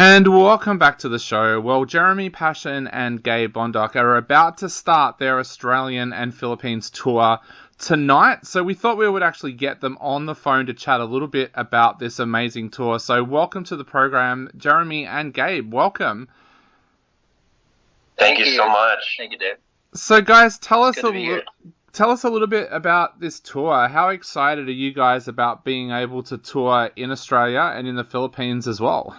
And welcome back to the show. Well, Jeremy, Passion and Gabe Bondoc are about to start their Australian and Philippines tour tonight. So we thought we would actually get them on the phone to chat a little bit about this amazing tour. So welcome to the program, Jeremy and Gabe. Welcome. Thank you so much. Thank you, Dave. So guys, tell us a little bit about this tour. How excited are you guys about being able to tour in Australia and in the Philippines as well?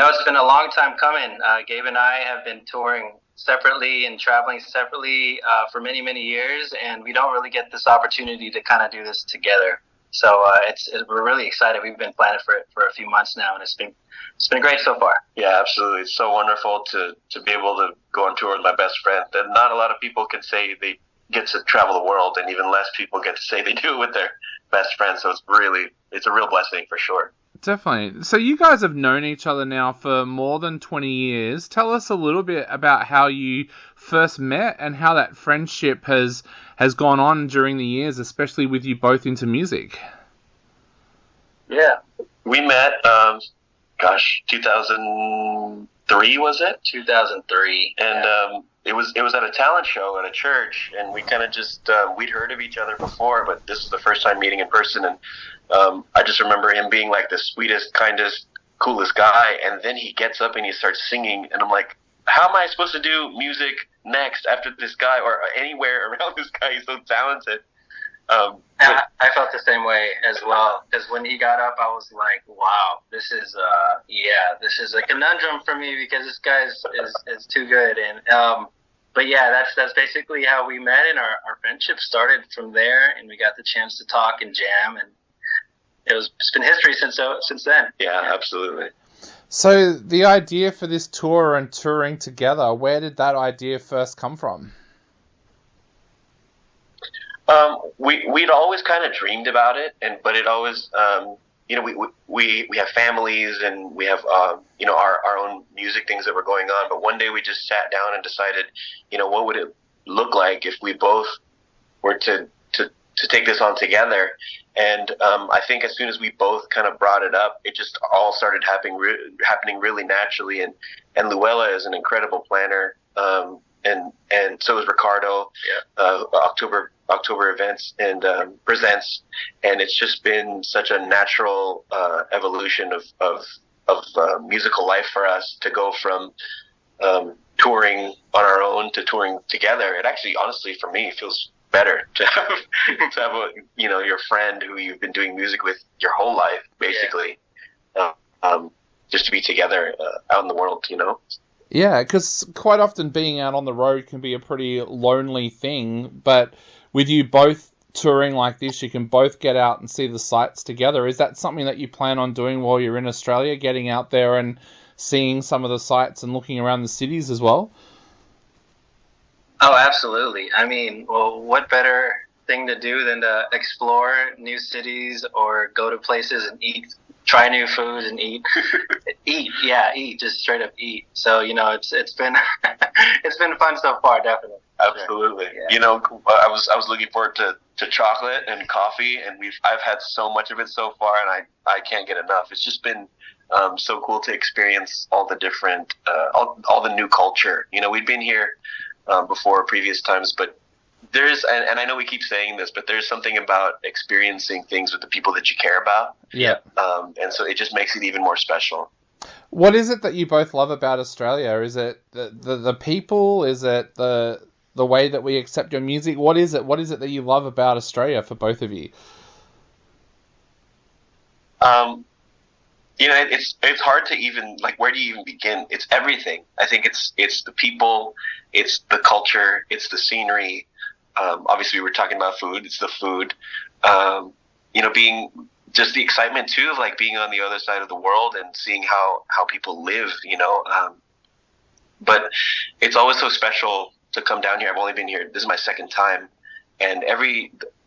It's been a long time coming. Gabe and I have been touring separately and traveling separately for many, many years, and we don't really get this opportunity to kind of do this together. So we're really excited. We've been planning for it for a few months now, and it's been great so far. Yeah, absolutely. It's so wonderful to be able to go on tour with my best friend. And not a lot of people can say they get to travel the world, and even less people get to say they do with their best friend. So it's a real blessing for sure. Definitely. So you guys have known each other now for more than 20 years. Tell us a little bit about how you first met and how that friendship has gone on during the years, especially with you both into music. Yeah. We met, 2003 was it? 2003. And it was at a talent show at a church, and we kind of just, we'd heard of each other before, but this was the first time meeting in person, and I just remember him being like the sweetest, kindest, coolest guy, and then he gets up and he starts singing, and I'm like, how am I supposed to do music next after this guy or anywhere around this guy? He's so talented. I felt the same way as well, because when he got up, I was like, wow, this is a conundrum for me because this guy is too good. And but yeah, that's basically how we met, and our friendship started from there, and we got the chance to talk and jam, and it's been history since then. Yeah, absolutely. So the idea for this tour and touring together, where did that idea first come from? We'd always kind of dreamed about it, but it always, we have families and we have, our own music things that were going on. But one day we just sat down and decided, what would it look like if we both were to take this on together? And I think as soon as we both kind of brought it up, it just all started happening really naturally. And Luella is an incredible planner, and so is Ricardo. Yeah. October events and presents, and it's just been such a natural evolution of musical life for us to go from touring on our own to touring together. It actually, honestly, for me, feels better to have your friend who you've been doing music with your whole life, basically. Yeah. Just to be together out in the world, Yeah, because quite often being out on the road can be a pretty lonely thing, but with you both touring like this, you can both get out and see the sights together. Is that something that you plan on doing while you're in Australia, getting out there and seeing some of the sights and looking around the cities as well? Oh, absolutely. I mean, well, what better thing to do than to explore new cities or go to places and eat, try new foods and eat. eat, just straight up eat. So, it's been it's been fun so far, definitely. Absolutely. Yeah. I was looking forward to chocolate and coffee, and I've had so much of it so far, and I can't get enough. It's just been so cool to experience all the different all the new culture. We'd been here before previous times, but there's and I know we keep saying this, but there's something about experiencing things with the people that you care about. Yeah. And so it just makes it even more special. What is it that you both love about Australia? Is it the people? Is it the way that we accept your music? What is it? What is it that you love about Australia for both of you? It's hard to even, where do you even begin? It's everything. I think it's the people, it's the culture, it's the scenery. Obviously we were talking about food. It's the food. Being just the excitement too of being on the other side of the world and seeing how people live, but it's always so special to come down here. I've only been here, this is my second time, and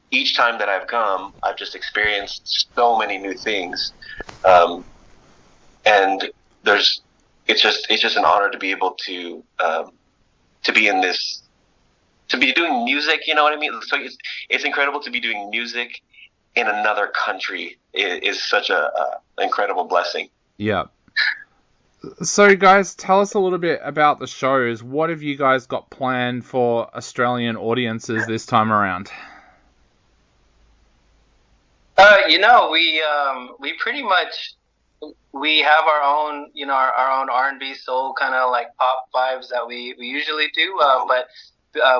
each time that I've come, I've just experienced so many new things. And it's just an honor to be able to be in this, to be doing music, you know what I mean? So it's incredible to be doing music in another country is such a incredible blessing. Yeah. So, guys, tell us a little bit about the shows. What have you guys got planned for Australian audiences this time around? We pretty much we have our own our own R&B soul kind of like pop vibes that we usually do, but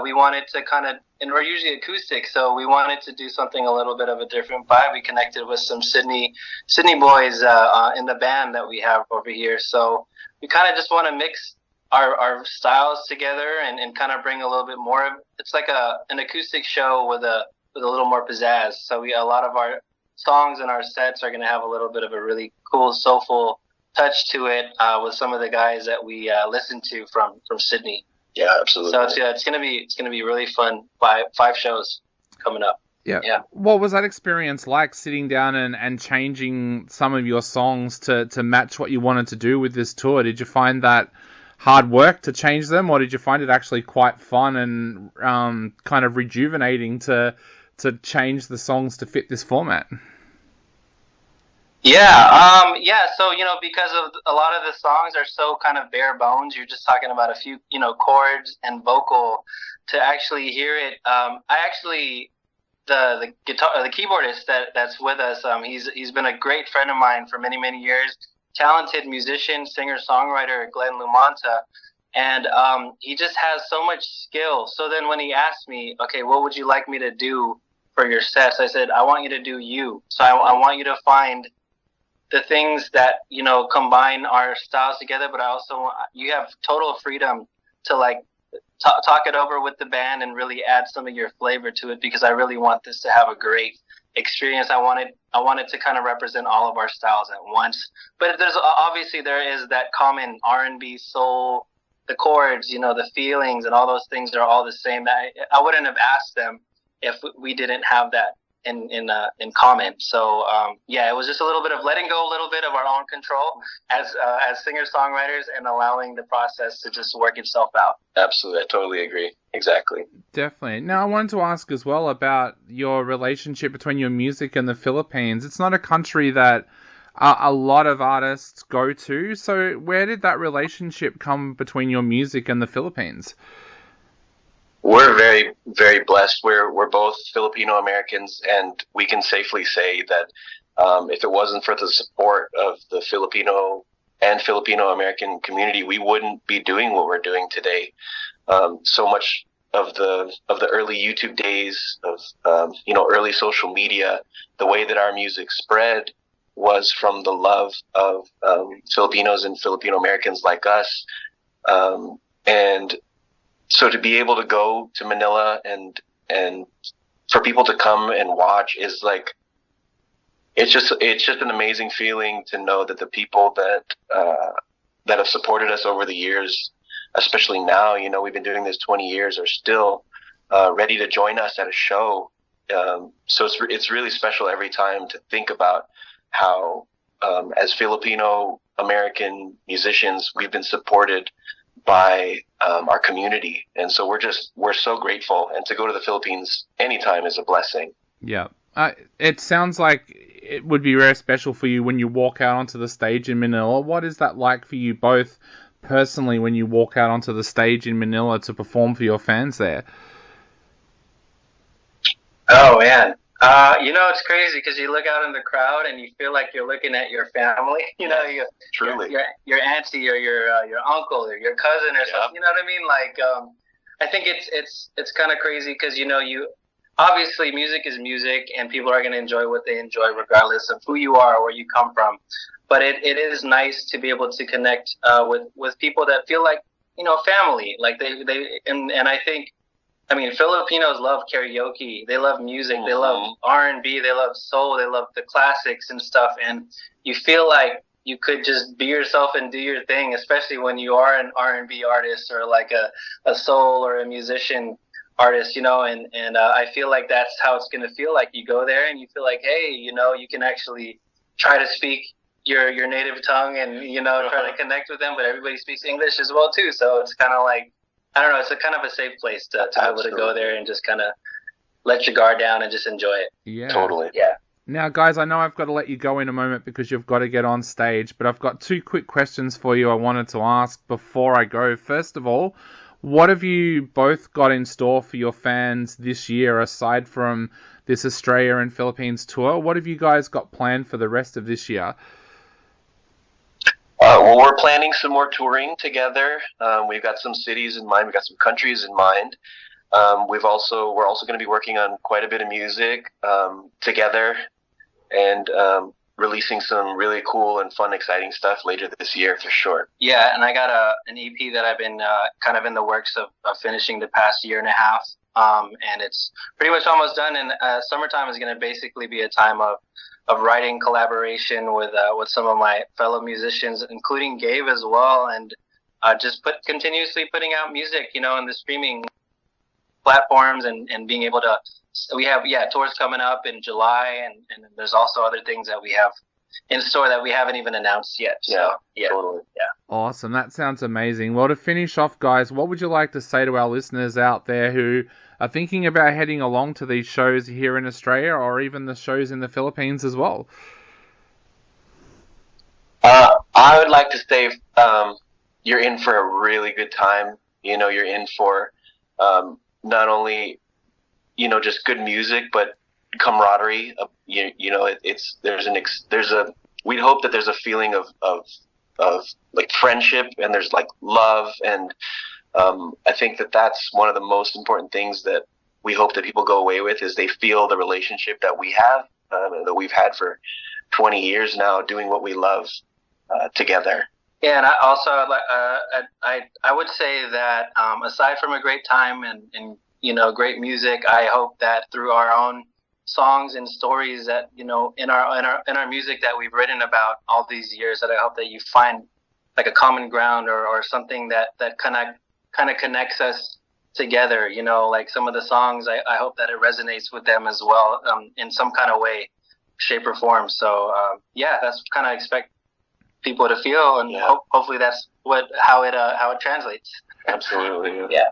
we wanted to kind of, and we're usually acoustic, so we wanted to do something a little bit of a different vibe. We connected with some Sydney boys in the band that we have over here, so we kind of just want to mix our styles together and kind of bring a little bit more. It's like an acoustic show with a little more pizzazz. So a lot of our songs and our sets are going to have a little bit of a really cool soulful touch to it with some of the guys that we listen to from Sydney. Yeah, absolutely. So it's gonna be really fun. Five shows coming up. Yeah. What was that experience like, sitting down and changing some of your songs to match what you wanted to do with this tour? Did you find that hard work to change them, or did you find it actually quite fun and kind of rejuvenating to change the songs to fit this format? Yeah. So, because of a lot of the songs are so kind of bare bones, you're just talking about a few, chords and vocal. To actually hear it, the keyboardist that's with us, he's been a great friend of mine for many, many years. Talented musician, singer, songwriter, Glenn Lumanta. And he just has so much skill. So then when he asked me, okay, what would you like me to do for your sets? I said, I want you to do you. So I want you to find the things that, combine our styles together, but I also want, you have total freedom to like talk it over with the band and really add some of your flavor to it, because I really want this to have a great experience. I wanted to kind of represent all of our styles at once. But there is that common R&B soul, the chords, the feelings and all those things are all the same. I wouldn't have asked them if we didn't have that in common. So it was just a little bit of letting go a little bit of our own control as singer-songwriters and allowing the process to just work itself out. Absolutely, I totally agree. Exactly. Definitely. Now, I wanted to ask as well about your relationship between your music and the Philippines. It's not a country that a lot of artists go to, so where did that relationship come between your music and the Philippines? We're very, very blessed. We're both Filipino Americans, and we can safely say that if it wasn't for the support of the Filipino and Filipino American community, we wouldn't be doing what we're doing today. So much of the early YouTube days of early social media, the way that our music spread was from the love of Filipinos and Filipino Americans like us, and so to be able to go to Manila and for people to come and watch is like, it's just an amazing feeling to know that the people that have supported us over the years, especially now, we've been doing this 20 years, are still ready to join us at a show. So it's really special every time to think about how, as Filipino American musicians, we've been supported by our community, and so we're so grateful, and to go to the Philippines anytime is a blessing. Yeah. It sounds like it would be very special for you when you walk out onto the stage in Manila. What is that like for you both personally when you walk out onto the stage in Manila to perform for your fans there? Oh man, it's crazy because you look out in the crowd and you feel like you're looking at your family. Truly, your auntie or your uncle or your cousin or something. You know what I mean? Like, I think it's kind of crazy because you obviously music is music and people are going to enjoy what they enjoy regardless of who you are or where you come from. But it is nice to be able to connect with people that feel like family. Like and I think. I mean, Filipinos love karaoke. They love music. They love R&B. They love soul. They love the classics and stuff. And you feel like you could just be yourself and do your thing, especially when you are an R&B artist or like a soul or a musician artist, And I feel like that's how it's going to feel like. You go there and you feel like, hey, you can actually try to speak your native tongue and, try to connect with them. But everybody speaks English as well, too. So it's kind of like, I don't know, it's a kind of a safe place to be able to go there and just kind of let your guard down and just enjoy it. Yeah. Totally. Yeah. Now, guys, I know I've got to let you go in a moment because you've got to get on stage, but I've got 2 quick questions for you I wanted to ask before I go. First of all, what have you both got in store for your fans this year, aside from this Australia and Philippines tour? What have you guys got planned for the rest of this year? Well, we're planning some more touring together. We've got some cities in mind. We've got some countries in mind. We're also going to be working on quite a bit of music together, and releasing some really cool and fun, exciting stuff later this year for sure. Yeah, and I got an EP that I've been kind of in the works of finishing the past year and a half, and it's pretty much almost done. And summertime is going to basically be a time of writing, collaboration with some of my fellow musicians, including Gabe as well, and just continuously putting out music, in the streaming platforms, and being able to. We have tours coming up in July, and there's also other things that we have in store that we haven't even announced yet. So, yeah, totally. Yeah. Awesome. That sounds amazing. Well, to finish off, guys, what would you like to say to our listeners out there who are thinking about heading along to these shows here in Australia, or even the shows in the Philippines as well? I would like to say you're in for a really good time. You're in for not only just good music, but camaraderie. We'd hope that there's a feeling of like friendship, and there's like love, and I think that that's one of the most important things that we hope that people go away with, is they feel the relationship that we have, that we've had for 20 years now, doing what we love together. Yeah, and I also I would say that aside from a great time and great music, I hope that through our own songs and stories that in our music that we've written about all these years, that I hope that you find like a common ground or something that kind of connects us together. Like some of the songs, I hope that it resonates with them as well, in some kind of way, shape or form. So that's kind of expect people to feel, and hopefully that's how it translates. Absolutely. Yeah.